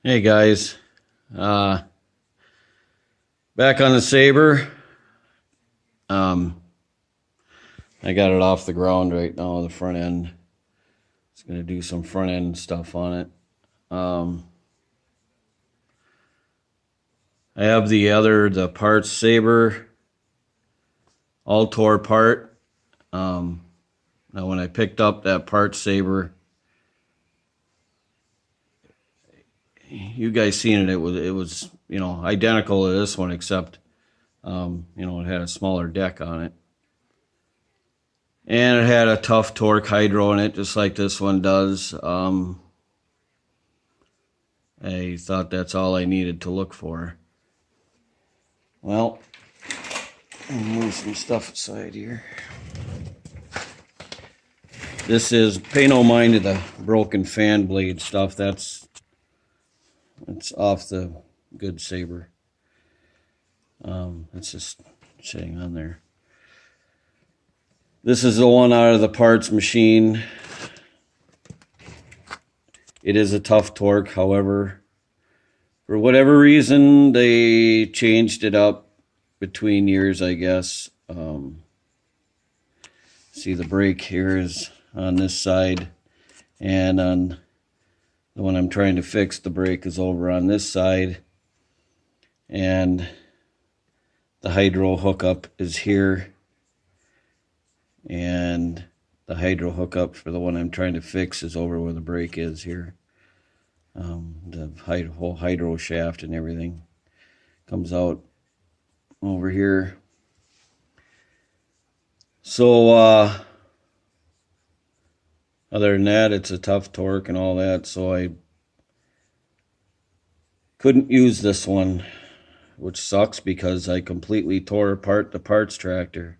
Hey guys, back on the Sabre. Um, I got it off the ground right now, the front end. It's gonna do some front end stuff on it. I have the parts Sabre, all tore part. Now when I picked up that parts Sabre, you guys seen it, it was identical to this one except it had a smaller deck on it. And it had a tough torque hydro in it, just like this one does. I thought that's all I needed to look for. Well, I'll move some stuff aside here. This is, pay no mind to the broken fan blade stuff. That's off the good Sabre. It's just sitting on there. This is the one out of the parts machine. It is a tough torque, however, for whatever reason, they changed it up between years, I guess. See, the brake here is on this side, and on the one I'm trying to fix, the brake is over on this side, and the hydro hookup is here, and the hydro hookup for the one I'm trying to fix is over where the brake is here. The whole hydro shaft and everything comes out over here. So other than that, it's a tough torque and all that, so I couldn't use this one, which sucks because I completely tore apart the parts tractor,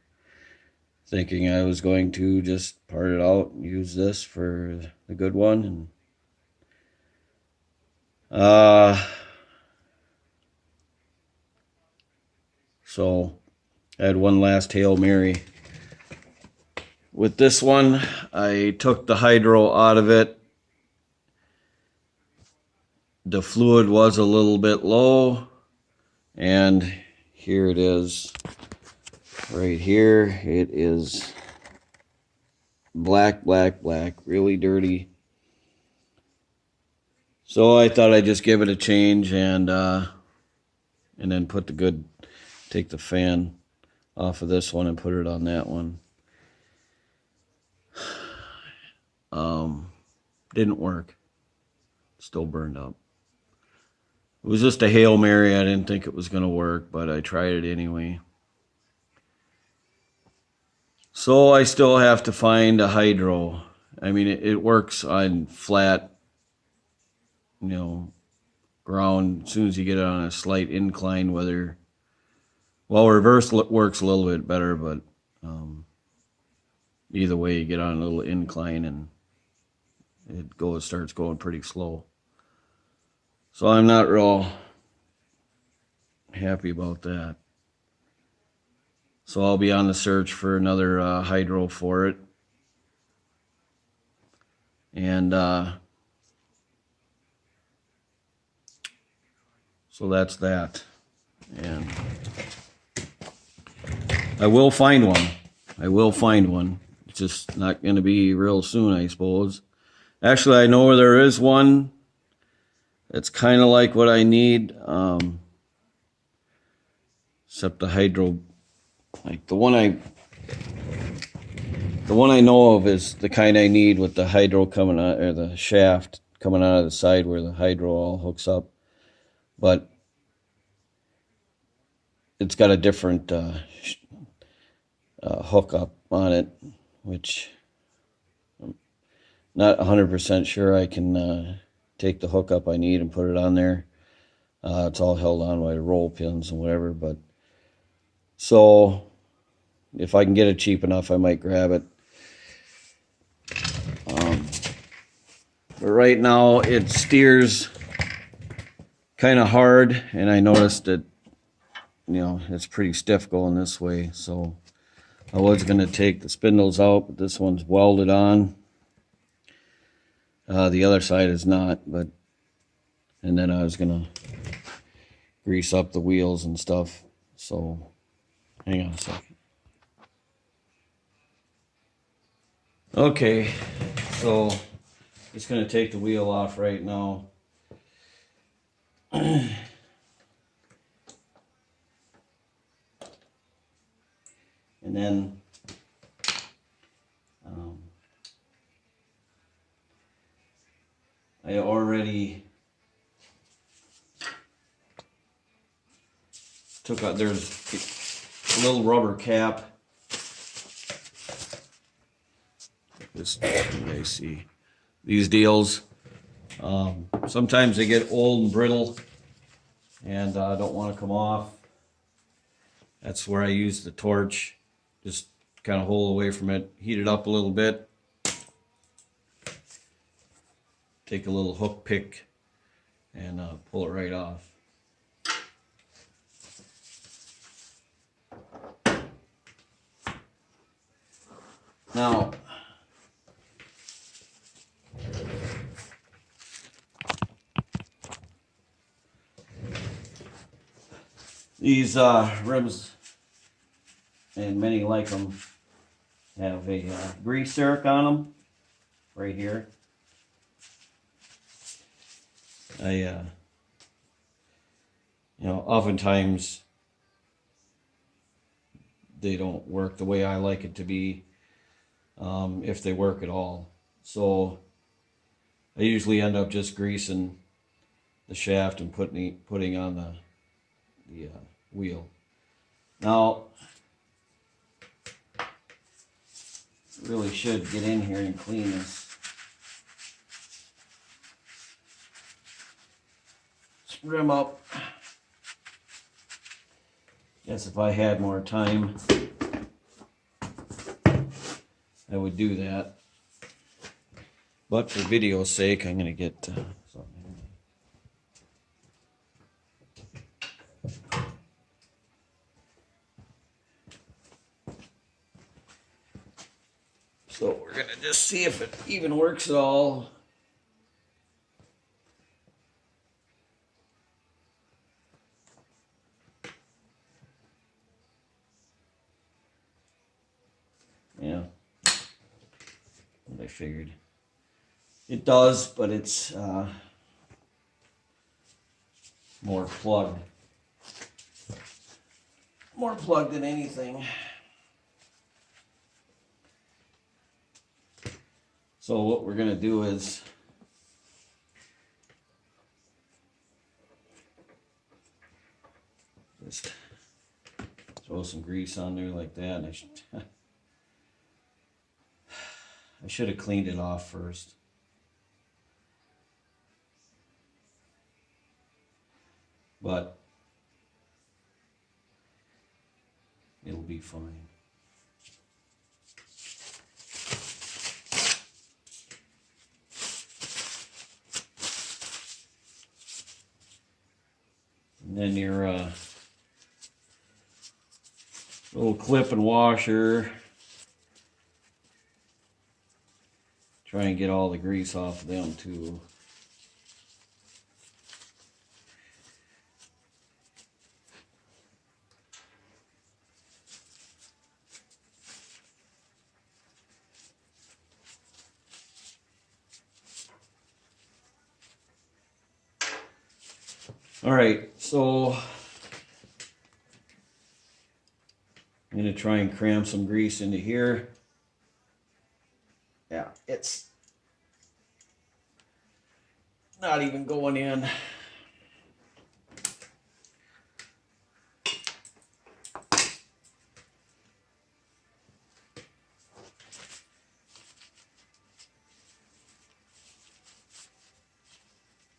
thinking I was going to just part it out and use this for the good one. And so I had one last Hail Mary. With this one, I took the hydro out of it. The fluid was a little bit low, and here it is. Right here, it is black, really dirty. So I thought I'd just give it a change and then take the fan off of this one and put it on that one. Didn't work. Still burned up. It was just a Hail Mary. I didn't think it was going to work, but I tried it anyway. So I still have to find a hydro. I mean, it works on flat, ground. As soon as you get it on a slight incline, reverse works a little bit better, but either way, you get on a little incline and it starts going pretty slow. So I'm not real happy about that. So I'll be on the search for another hydro for it. And so that's that. And I will find one. It's just not going to be real soon, I suppose. Actually, I know where there is one. It's kind of like what I need, except the hydro, like the one I know of is the kind I need with the hydro coming out, or the shaft coming out of the side where the hydro all hooks up. But it's got a different hookup on it, which I'm not 100% sure I can take the hookup I need and put it on there. It's all held on by roll pins and whatever, but so if I can get it cheap enough, I might grab it. But right now it steers kind of hard, and I noticed that it's pretty stiff going this way, so I was going to take the spindles out, but this one's welded on. The other side is not, but and then I was gonna grease up the wheels and stuff. So hang on a second. Okay, so just gonna take the wheel off right now. And then I already took out, there's a little rubber cap. This, you guys see these deals. Sometimes they get old and brittle and don't want to come off. That's where I use the torch. Just kind of hold away from it, heat it up a little bit. Take a little hook pick and pull it right off. Now, these rims, and many like them, have a grease zerk on them right here. Oftentimes they don't work the way I like it to be, if they work at all. So I usually end up just greasing the shaft and putting on the wheel. Now, really should get in here and clean this rim up. Guess if I had more time, I would do that. But for video's sake, I'm going to get something. So we're going to just see if it even works at all. Yeah, what I figured. It does, but it's more plugged. More plugged than anything. So what we're going to do is just throw some grease on there like that. And I should have cleaned it off first. But it'll be fine. And then your little clip and washer. Try and get all the grease off of them too. All right, so I'm going to try and cram some grease into here. Yeah, it's not even going in.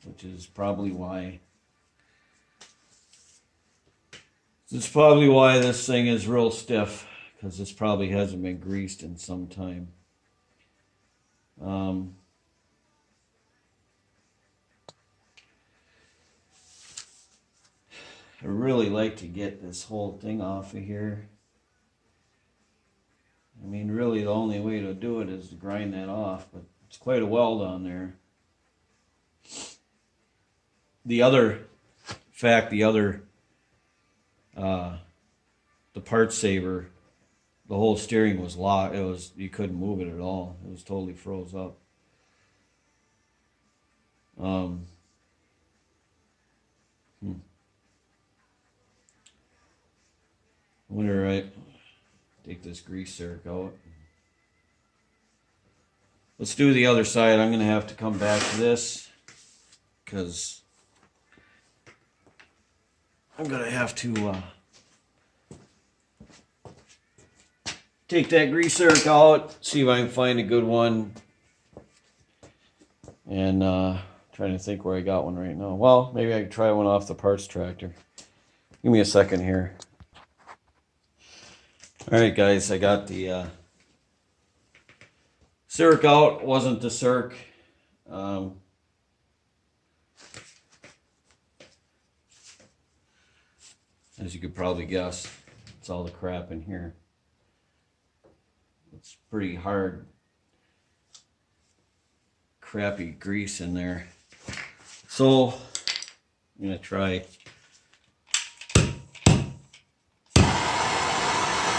Which is probably why. This is probably why this thing is real stiff, because this probably hasn't been greased in some time. I really like to get this whole thing off of here. I mean, really the only way to do it is to grind that off, but it's quite a weld on there. the other fact, the part saver, the whole steering was locked. You couldn't move it at all. It was totally froze up. I wonder, right? Take this grease zerk out. Let's do the other side. I'm going to have to come back to this because I'm going to have to take that grease zerk out, see if I can find a good one, and trying to think where I got one right now. Well, maybe I could try one off the parts tractor. Give me a second here. Alright guys, I got the zerk out. It wasn't the zerk. As you could probably guess, it's all the crap in here. It's pretty hard, crappy grease in there. So, I'm going to try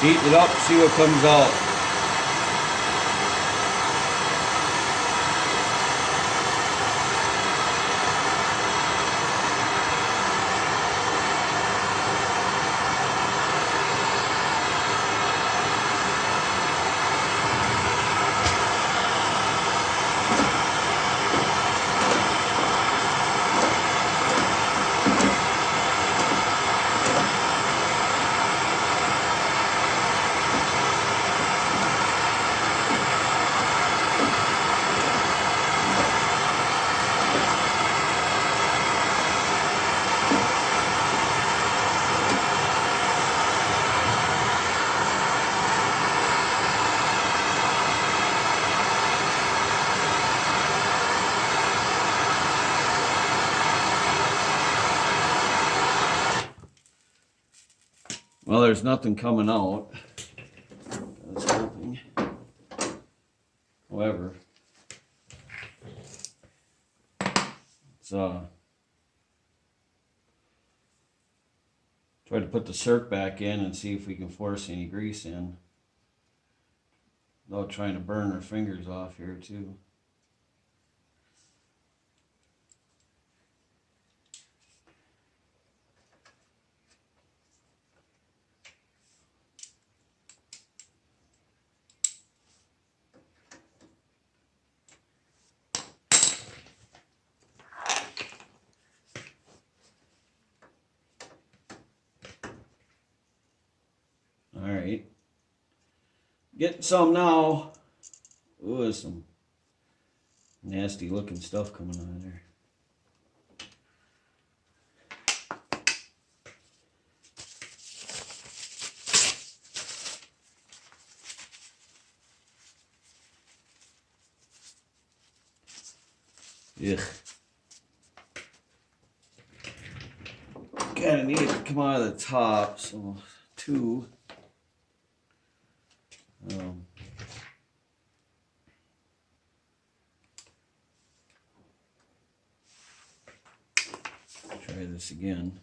heat it up, see what comes out. Well, there's nothing coming out. I was hoping. However, it's try to put the zerk back in and see if we can force any grease in without trying to burn our fingers off here too. Alright, getting some now. Ooh, there's some nasty looking stuff coming out of there. Ugh. Kinda need it to come out of the top, so two. Try this again.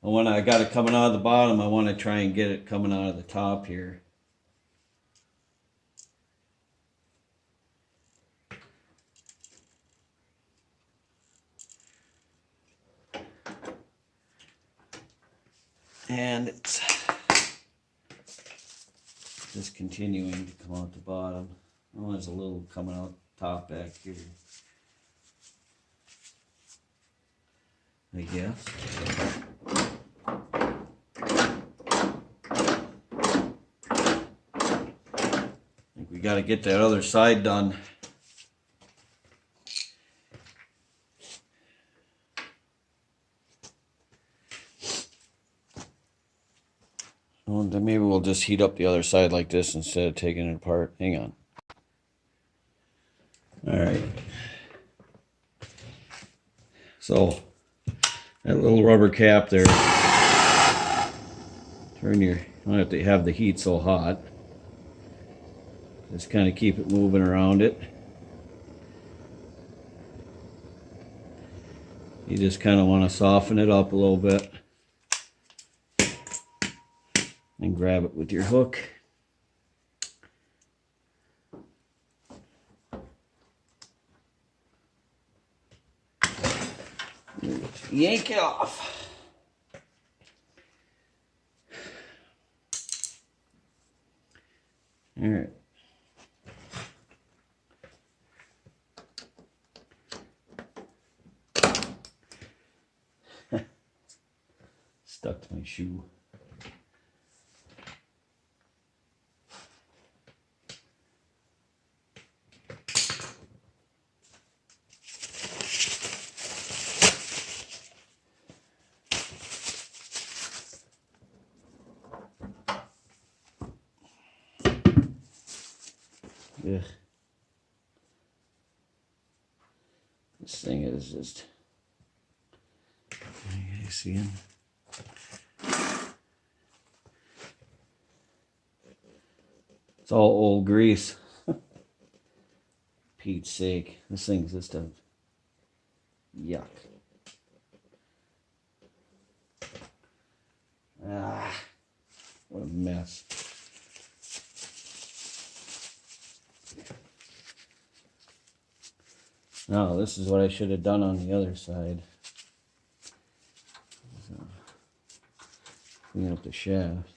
When I got it coming out of the bottom, I want to try and get it coming out of the top here. And it's just continuing to come out the bottom. Oh, there's a little coming out top back here, I guess. I think we got to get that other side done. Well, then maybe we'll just heat up the other side like this instead of taking it apart. Hang on. Alright. So, that little rubber cap there. You don't have to have the heat so hot. Just kind of keep it moving around it. You just kind of want to soften it up a little bit and grab it with your hook. Yank it off. All right. Stuck to my shoe. Ugh. This thing is just, you guys see it? It's all old grease. Pete's sake, this thing's just a yuck. Ah, what a mess. Now, this is what I should have done on the other side. So, clean up the shaft.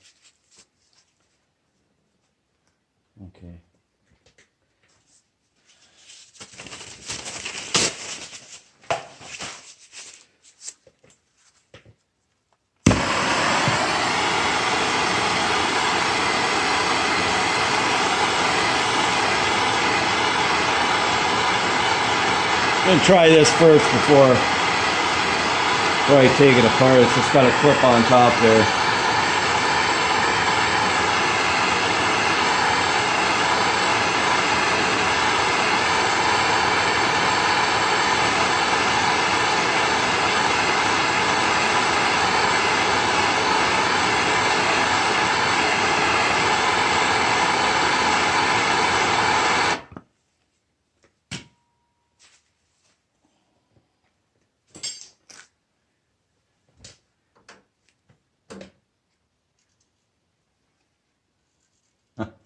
Okay. I'm going to try this first before I take it apart. It's just got a clip on top there.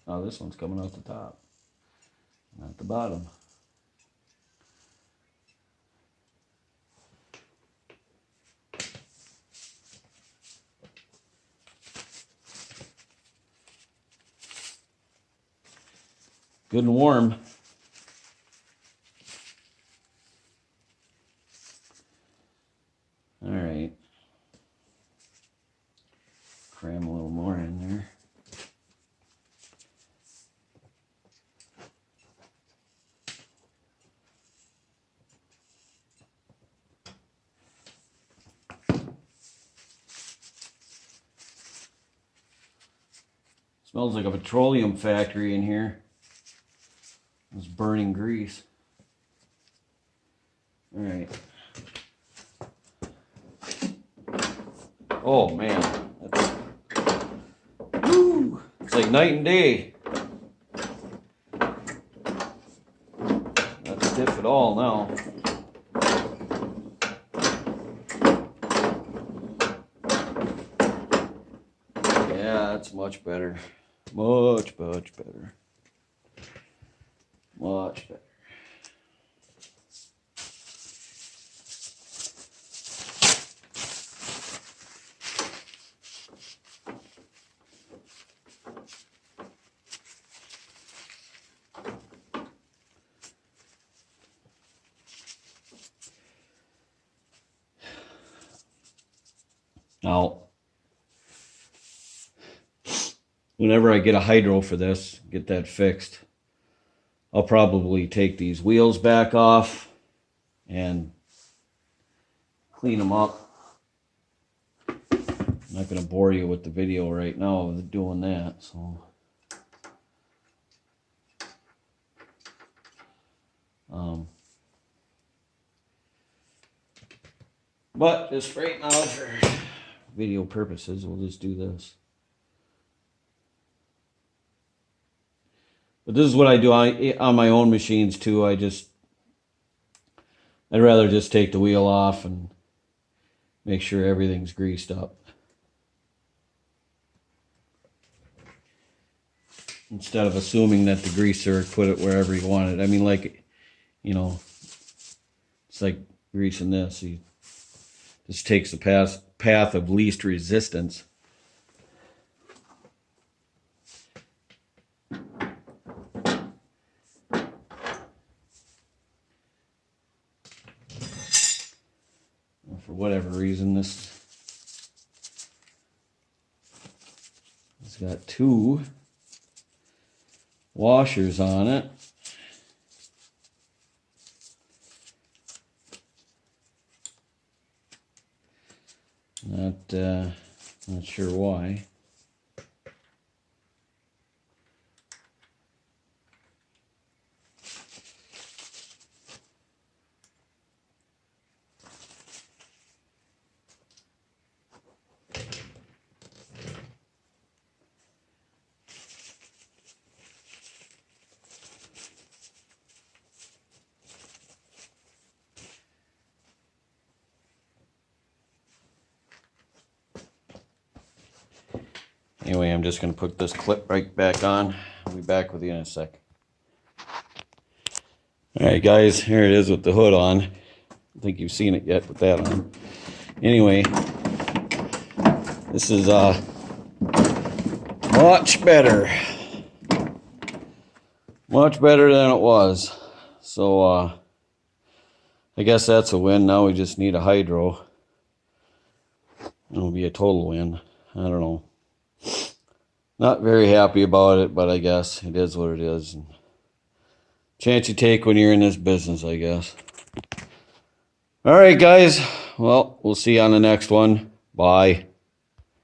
Oh, this one's coming out the top, not the bottom. Good and warm. All right. Cram a little more in there. Smells like a petroleum factory in here. It's burning grease. All right. Oh man, woo, it's like night and day. Not stiff at all now. Yeah, that's much better. Much better. Much better. Now, whenever I get a hydro for this, get that fixed, I'll probably take these wheels back off and clean them up. I'm not going to bore you with the video right now of doing that, so. But just right now, for video purposes, we'll just do this. But this is what I do on my own machines too. I'd rather just take the wheel off and make sure everything's greased up. Instead of assuming that the greaser put it wherever you want it. I mean, like, you know, it's like greasing this. This takes the path of least resistance. For whatever reason, this has got 2 washers on it. Not sure why. Anyway, I'm just going to put this clip right back on. I'll be back with you in a sec. Alright guys, here it is with the hood on. I don't think you've seen it yet with that on. Anyway, this is much better. Much better than it was. So I guess that's a win. Now we just need a hydro. It'll be a total win. I don't know. Not very happy about it, but I guess it is what it is. Chance you take when you're in this business, I guess. All right, guys. Well, we'll see you on the next one. Bye.